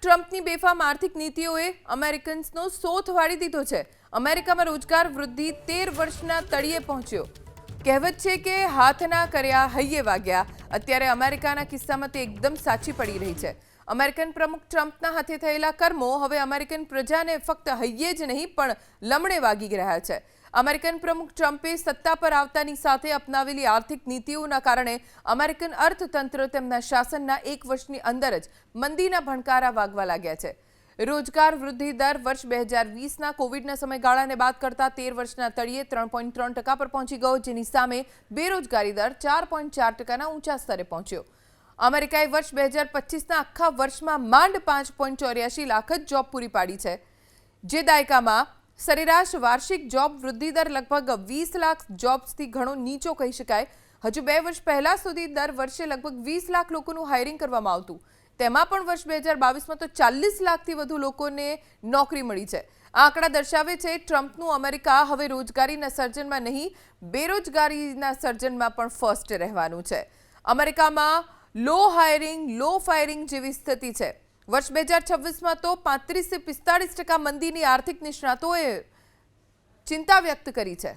ટ્રમ્પની બેફામ આર્થિક નીતિઓએ અમેરિકન્સનો સોથ વાળી દીધો છે। અમેરિકામાં રોજગાર વૃદ્ધિ 13 વર્ષના તળિયે પહોંચ્યો। કહેવત છે કે હાથના કર્યા હૈયે વાગ્યા। અત્યારે અમેરિકાના કિસ્સામાં તે એકદમ સાચી પડી રહી છે। અમેરિકન પ્રમુખ ટ્રમ્પના હાથે થયેલા કર્મો હવે અમેરિકન પ્રજાને ફક્ત હૈયે જ નહીં પણ લમણે વાગી રહ્યા છે। અમેરિકન પ્રમુખ ટ્રમ્પે સત્તા પર આવતાની સાથે અપનાવેલી આર્થિક નીતિઓના કારણે અમેરિકન અર્થતંત્ર તેમના શાસનના 1 વર્ષની અંદર જ મંદીના ભણકારા વાગવા લાગ્યા છે। રોજગાર વૃદ્ધિ દર વર્ષ 2020ના કોવિડના સમયગાળાને બાદ કરતા 13 વર્ષના તળિયે 3.3% પર પહોંચી ગયો, જેની સામે બેરોજગારી દર 4.4%ના ઊંચા સ્તરે પહોંચ્યો। અમેરિકાએ વર્ષ 2025ના આખા વર્ષમાં માંડ 5.84 લાખ જ જોબ પૂરી પાડી છે, જે દાયકામાં સરેરાશ વાર્ષિક જોબ વૃદ્ધિ દર લગભગ 20 લાખ જોબ્સથી ઘણો નીચો કહી શકાય। હજુ 2 વર્ષ પહેલા સુધી દર વર્ષે લગભગ 20 લાખ લોકોનું હાયરિંગ કરવામાં આવતું, તેમાં પણ વર્ષ 2022માં તો 40 લાખથી વધુ લોકોને નોકરી મળી છે। આ આંકડા દર્શાવે છે ટ્રમ્પનું અમેરિકા હવે રોજગારીના સર્જનમાં નહીં, બેરોજગારીના સર્જનમાં પણ ફર્સ્ટ રહેવાનું છે। અમેરિકામાં લો હાયરિંગ લો ફાયરિંગ જેવી સ્થિતિ છે। વર્ષ 2026માં તો 35 થી 45% મંદીની આર્થિક નિષ્ણાતોએ ચિંતા વ્યક્ત કરી છે।